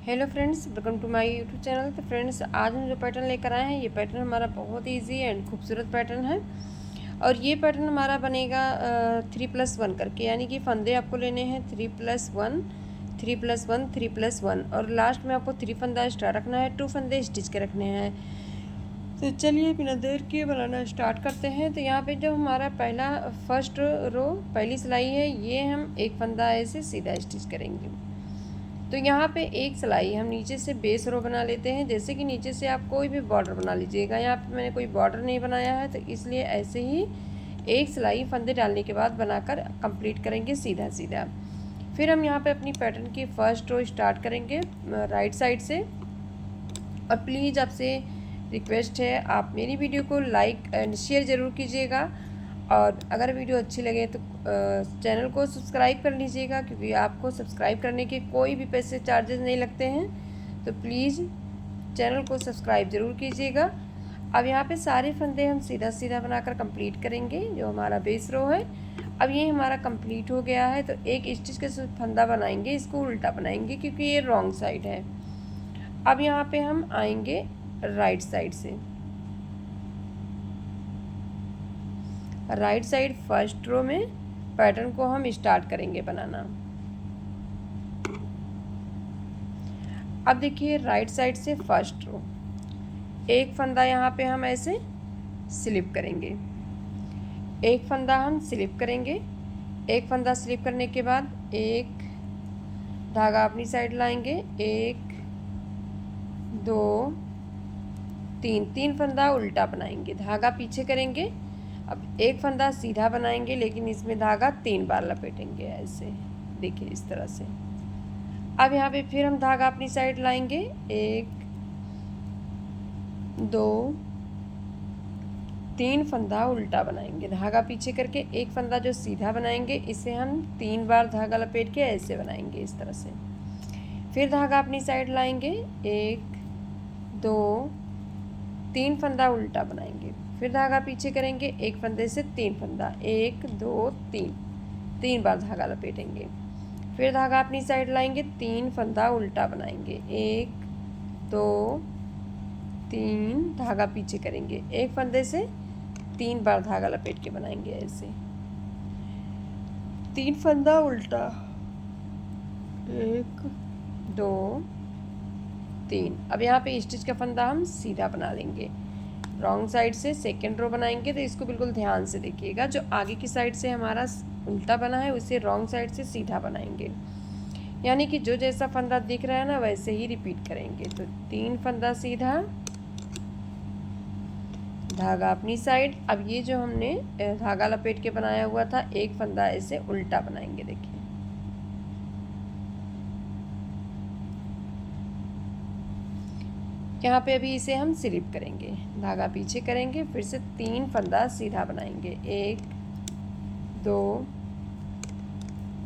Hello friends, welcome to my YouTube channel. तो friends, आज हम जो पैटर्न लेकर आए हैं, ये पैटर्न हमारा बहुत ईजी एंड खूबसूरत पैटर्न है। और ये पैटर्न हमारा बनेगा 3+1 करके, यानी कि फंदे आपको लेने हैं 3+1 3+1 3+1, और लास्ट में आपको 3 फंदा एक्स्ट्रा रखना है, 2 फंदे स्टिच के रखने हैं। तो चलिए बिना देर किए बनाना स्टार्ट करते हैं। तो यहाँ पे जो हमारा पहला फर्स्ट रो पहली सिलाई है, ये हम एक फंदा ऐसे सीधा स्टिच करेंगे। तो यहाँ पे एक सिलाई हम नीचे से बेस रो बना लेते हैं। जैसे कि नीचे से आप कोई भी बॉर्डर बना लीजिएगा। यहाँ पे मैंने कोई बॉर्डर नहीं बनाया है, तो इसलिए ऐसे ही एक सिलाई फंदे डालने के बाद बनाकर कंप्लीट करेंगे सीधा सीधा। फिर हम यहाँ पे अपनी पैटर्न की फर्स्ट रो स्टार्ट करेंगे राइट साइड से। और प्लीज़ आपसे रिक्वेस्ट है, आप मेरी वीडियो को लाइक एंड शेयर ज़रूर कीजिएगा। और अगर वीडियो अच्छी लगे तो चैनल को सब्सक्राइब कर लीजिएगा, क्योंकि आपको सब्सक्राइब करने के कोई भी पैसे चार्जेस नहीं लगते हैं। तो प्लीज़ चैनल को सब्सक्राइब ज़रूर कीजिएगा। अब यहाँ पे सारे फंदे हम सीधा सीधा बनाकर कंप्लीट करेंगे, जो हमारा बेस रो है। अब ये हमारा कंप्लीट हो गया है, तो एक स्टिच के फंदा बनाएंगे, इसको उल्टा बनाएंगे क्योंकि ये रॉन्ग साइड है। अब यहाँ पे हम आएंगे राइट साइड से। राइट साइड फर्स्ट रो में पैटर्न को हम स्टार्ट करेंगे बनाना। अब देखिए राइट साइड से फर्स्ट रो, एक फंदा यहाँ पे हम ऐसे स्लिप करेंगे, एक फंदा हम स्लिप करेंगे। एक फंदा स्लिप करने के बाद एक धागा अपनी साइड लाएंगे, 1 2 3 फंदा उल्टा बनाएंगे, धागा पीछे करेंगे। अब एक फंदा सीधा बनाएंगे, लेकिन इसमें धागा 3 बार लपेटेंगे ऐसे, देखिए इस तरह से। अब यहाँ पे फिर हम धागा अपनी साइड लाएंगे, 1 2 3 फंदा उल्टा बनाएंगे, धागा पीछे करके। एक फंदा जो सीधा बनाएंगे, इसे हम 3 बार धागा लपेट के ऐसे बनाएंगे इस तरह से। फिर धागा अपनी साइड लाएंगे, 1 2 3 फंदा उल्टा बनाएंगे, फिर धागा पीछे करेंगे, एक फंदे से 3 फंदा, 1 2 3 बार धागा लपेटेंगे। फिर धागा अपनी साइड लाएंगे, 3 फंदा उल्टा बनाएंगे, 1 2 3 धागा पीछे करेंगे, एक फंदे से 3 बार धागा लपेट के बनाएंगे ऐसे, 3 फंदा उल्टा, 1 2 3। अब यहाँ पे स्टिच का फंदा हम सीधा बना लेंगे। रॉन्ग साइड से सेकेंड रो बनाएंगे, तो इसको बिल्कुल ध्यान से देखिएगा। जो आगे की साइड से हमारा उल्टा बना है, उसे रॉन्ग साइड से सीधा बनाएंगे, यानी कि जो जैसा फंदा दिख रहा है ना, वैसे ही रिपीट करेंगे। तो 3 फंदा सीधा, धागा अपनी साइड। अब ये जो हमने धागा लपेट के बनाया हुआ था, एक फंदा ऐसे उल्टा बनाएंगे, देखिए। यहाँ पे अभी इसे हम स्लिप करेंगे, धागा पीछे करेंगे, फिर से 3 फंदा सीधा बनाएंगे, 1 2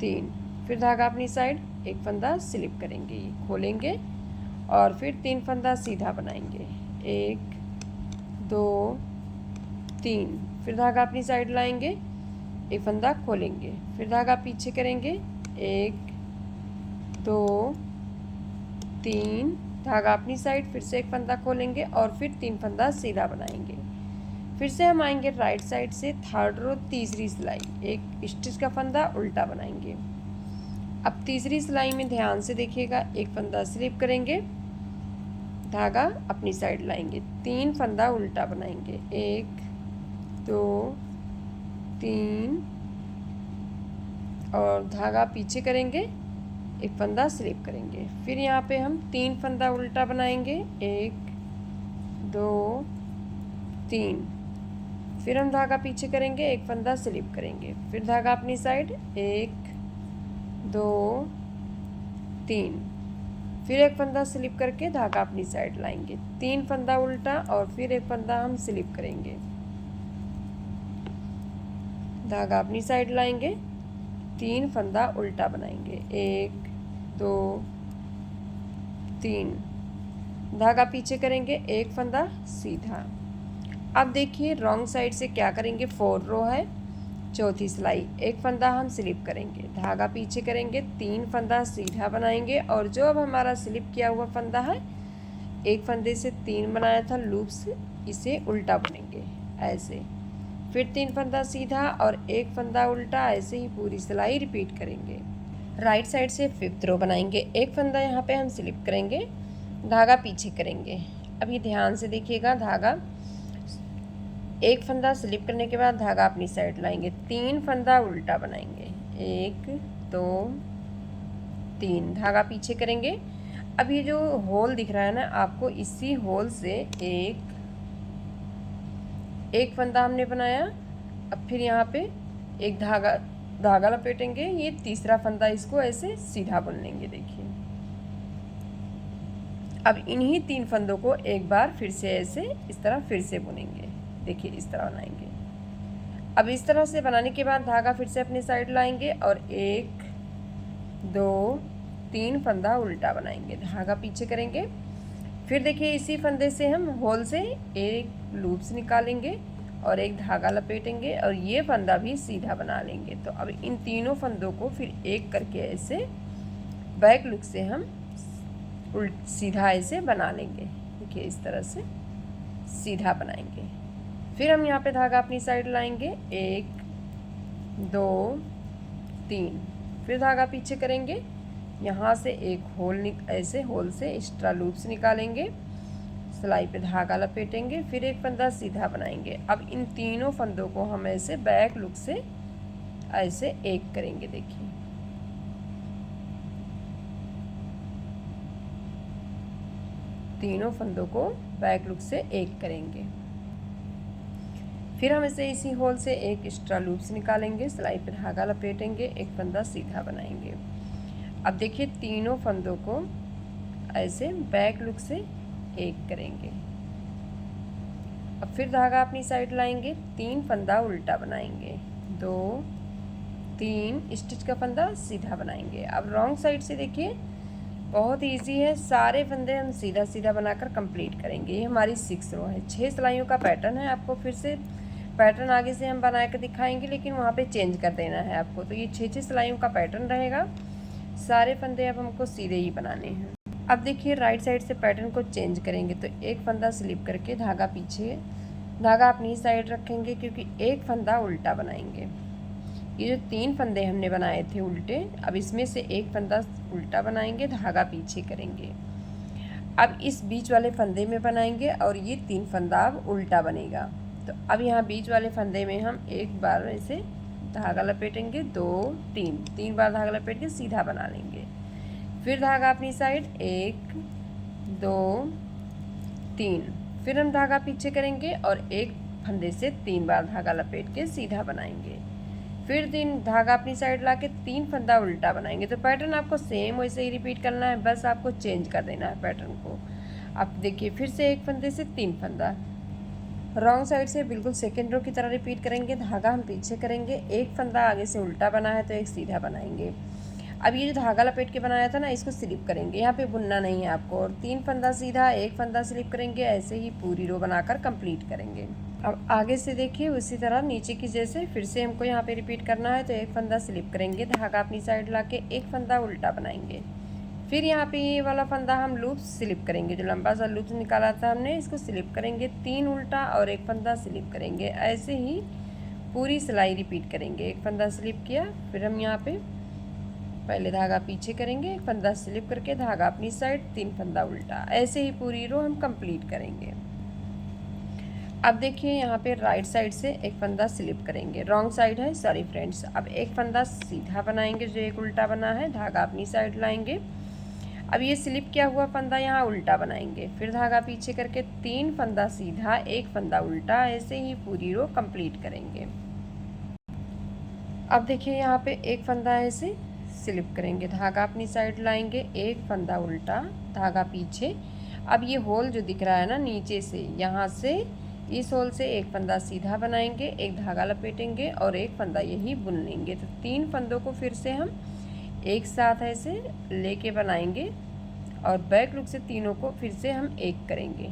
3। फिर धागा अपनी साइड, एक फंदा स्लिप करेंगे, खोलेंगे, और फिर 3 फंदा सीधा बनाएंगे, 1 2 3। फिर धागा अपनी साइड लाएंगे, एक फंदा खोलेंगे, फिर धागा पीछे करेंगे, 1 2 3, धागा अपनी साइड, फिर से एक फंदा खोलेंगे, और फिर 3 फंदा सीधा बनाएंगे। फिर से हम आएंगे राइट साइड से थर्ड रो, तीसरी सिलाई, एक स्टिच का फंदा उल्टा बनाएंगे। अब तीसरी सिलाई में ध्यान से देखिएगा, एक फंदा स्लिप करेंगे, धागा अपनी साइड लाएंगे, 3 फंदा उल्टा बनाएंगे, 1 2 3, और धागा पीछे करेंगे, एक फंदा स्लिप करेंगे। फिर यहाँ पे हम 3 फंदा उल्टा बनाएंगे, 1 2 3। फिर हम धागा पीछे करेंगे, एक फंदा स्लिप करेंगे, फिर धागा अपनी साइड, 1 2 3। फिर एक फंदा स्लिप करके धागा अपनी साइड लाएंगे, 3 फंदा उल्टा, और फिर एक फंदा हम स्लिप करेंगे, धागा अपनी साइड लाएंगे, 3 फंदा उल्टा बनाएंगे, 1 2 3, धागा पीछे करेंगे, एक फंदा सीधा। अब देखिए रॉन्ग साइड से क्या करेंगे, 4 रो है, चौथी सिलाई, एक फंदा हम स्लिप करेंगे, धागा पीछे करेंगे, 3 फंदा सीधा बनाएंगे और जो अब हमारा स्लिप किया हुआ फंदा है, एक फंदे से 3 बनाया था लूप से, इसे उल्टा बुनेंगे ऐसे, फिर 3 फंदा सीधा और एक फंदा उल्टा, ऐसे ही पूरी सिलाई रिपीट करेंगे। राइट साइड से 5th रो बनाएंगे, एक फंदा यहाँ पे हम स्लिप करेंगे, धागा पीछे करेंगे। अब ये ध्यान से देखिएगा, धागा एक फंदा स्लिप करने के बाद धागा अपनी साइड लाएंगे, 3 फंदा उल्टा बनाएंगे, 1 2 3, धागा पीछे करेंगे। अब ये जो होल दिख रहा है ना आपको, इसी होल से एक फंदा हमने बनाया, अब फिर यहाँ पे एक धागा लपेटेंगे, ये तीसरा फंदा, इसको ऐसे सीधा बुन लेंगे। देखिए अब इन्हीं 3 फंदों को एक बार फिर से ऐसे इस तरह फिर से बुनेंगे। देखिए इस तरह बनाएंगे। अब इस तरह से बनाने के बाद धागा फिर से अपनी साइड लाएंगे और 1 2 3 फंदा उल्टा बनाएंगे, धागा पीछे करेंगे। फिर देखिए इसी फंदे से हम होल से एक लूप्स निकालेंगे और एक धागा लपेटेंगे और ये फंदा भी सीधा बना लेंगे। तो अब इन तीनों फंदों को फिर एक करके ऐसे बैक लुक से हम सीधा ऐसे बना लेंगे। देखिए इस तरह से सीधा बनाएंगे। फिर हम यहाँ पे धागा अपनी साइड लाएंगे, 1 2 3, फिर धागा पीछे करेंगे, यहाँ से एक होल ऐसे होल से एक्स्ट्रा लूप्स निकालेंगे, सिलाई पे धागा लपेटेंगे, फिर एक फंदा सीधा बनाएंगे। अब इन तीनों फंदों को हम ऐसे बैक लुक से ऐसे एक करेंगे। देखिए तीनों फंदों को बैक लुक से एक करेंगे। फिर हम इसे इसी होल से एक एक्स्ट्रा लूप्स निकालेंगे, सिलाई पे धागा लपेटेंगे, एक फंदा सीधा बनाएंगे। अब देखिए तीनों फंदों को ऐसे बैक लुक से एक करेंगे। अब फिर धागा अपनी साइड लाएंगे, 3 फंदा उल्टा बनाएंगे, 2 3 स्टिच का फंदा सीधा बनाएंगे। अब रॉन्ग साइड से देखिए बहुत इजी है, सारे फंदे हम सीधा सीधा बनाकर कंप्लीट करेंगे। ये हमारी 6 रो है, 6 सिलाइयों का पैटर्न है। आपको फिर से पैटर्न आगे से हम बना कर दिखाएंगे, लेकिन वहाँ पे चेंज कर देना है आपको। तो ये 6 सिलाइयों का पैटर्न रहेगा, सारे फंदे अब हमको सीधे ही बनाने हैं। अब देखिए राइट साइड से पैटर्न को चेंज करेंगे, तो एक फंदा स्लिप करके धागा पीछे, धागा अपनी साइड रखेंगे क्योंकि एक फंदा उल्टा बनाएंगे। ये जो 3 फंदे हमने बनाए थे उल्टे, अब इसमें से एक फंदा उल्टा बनाएंगे, धागा पीछे करेंगे। अब इस बीच वाले फंदे में बनाएंगे और ये 3 फंदा अब उल्टा बनेगा। तो अब यहाँ बीच वाले फंदे में हम एक बार ऐसे धागा लपेटेंगे, 2 3 बार धागा लपेट के सीधा बना लेंगे। फिर धागा अपनी साइड, 1 2 3, फिर हम धागा पीछे करेंगे और एक फंदे से 3 बार धागा लपेट के सीधा बनाएंगे। फिर 3 धागा अपनी साइड ला के 3 फंदा उल्टा बनाएंगे। तो पैटर्न आपको सेम वैसे ही रिपीट करना है, बस आपको चेंज कर देना है पैटर्न को। अब देखिए फिर से एक फंदे से 3 फंदा, रॉन्ग साइड से बिल्कुल सेकेंड रो की तरह रिपीट करेंगे। धागा हम पीछे करेंगे, एक फंदा आगे से उल्टा बना है तो एक सीधा बनाएंगे। अब ये जो धागा लपेट के बनाया था ना, इसको स्लिप करेंगे, यहाँ पे बुनना नहीं है आपको। और 3 फंदा सीधा, एक फंदा स्लिप करेंगे, ऐसे ही पूरी रो बनाकर कंप्लीट करेंगे। अब आगे से देखिए उसी तरह नीचे की जैसे फिर से हमको यहाँ पे रिपीट करना है। तो एक फंदा स्लिप करेंगे, धागा अपनी साइड ला के एक फंदा उल्टा बनाएंगे। फिर यहाँ पे ये वाला फंदा हम लूप स्लिप करेंगे, जो लंबा सा लूप निकाला था हमने, इसको स्लिप करेंगे, 3 उल्टा और एक फंदा स्लिप करेंगे। ऐसे ही पूरी सिलाई रिपीट करेंगे। एक फंदा स्लिप किया, फिर हम यहाँ पे पहले धागा पीछे करेंगे, एक फंदा स्लिप करके धागा अपनी साइड, 3 फंदा उल्टा, ऐसे ही पूरी रो हम कंप्लीट करेंगे। अब देखिए यहाँ पे राइट साइड से एक फंदा स्लिप करेंगे, रॉन्ग साइड है, सॉरी फ्रेंड्स। अब एक फंदा सीधा बनाएंगे, जो एक उल्टा बना है, धागा अपनी साइड लाएंगे। अब ये स्लिप किया हुआ फंदा यहाँ उल्टा बनाएंगे, फिर धागा पीछे करके 3 फंदा सीधा, एक फंदा उल्टा, ऐसे ही पूरी रो कंप्लीट करेंगे। अब देखिए यहाँ पे एक फंदा ऐसे स्लिप करेंगे, धागा अपनी साइड लाएंगे, एक फंदा उल्टा, धागा पीछे। अब ये होल जो दिख रहा है ना नीचे से, यहाँ से इस होल से एक फंदा सीधा बनाएंगे, एक धागा लपेटेंगे और एक फंदा यही बुन लेंगे। तो 3 फंदों को फिर से हम एक साथ ऐसे लेके बनाएंगे और बैक लुक से तीनों को फिर से हम एक करेंगे,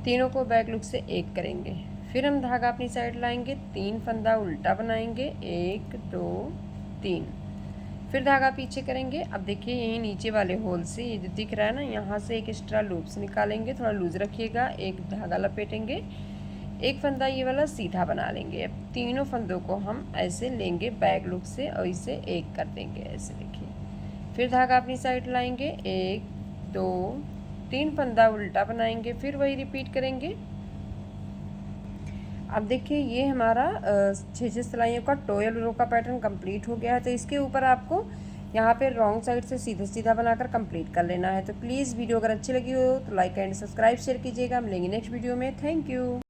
तीनों को बैक लुक से एक करेंगे। फिर हम धागा अपनी साइड लाएंगे, 3 फंदा उल्टा बनाएंगे, 1 2 3। फिर धागा पीछे करेंगे। अब देखिए यही नीचे वाले होल से ये जो दिख रहा है ना, यहाँ से एक एक्स्ट्रा लूप्स निकालेंगे, थोड़ा लूज रखिएगा, एक धागा लपेटेंगे, एक फंदा ये वाला सीधा बना लेंगे। अब तीनों फंदों को हम ऐसे लेंगे बैक लूप से और इसे एक कर देंगे, ऐसे देखिए। फिर धागा अपनी साइड लाएंगे, 1 2 3 फंदा उल्टा बनाएंगे, फिर वही रिपीट करेंगे। अब देखिए ये हमारा 6 सिलाइयों का 12 रो का पैटर्न कंप्लीट हो गया है। तो इसके ऊपर आपको यहाँ पे रॉन्ग साइड से सीधा सीधा बनाकर कंप्लीट कर लेना है। तो प्लीज़ वीडियो अगर अच्छी लगी हो तो लाइक एंड सब्सक्राइब शेयर कीजिएगा। मिलेंगे नेक्स्ट वीडियो में। Thank you.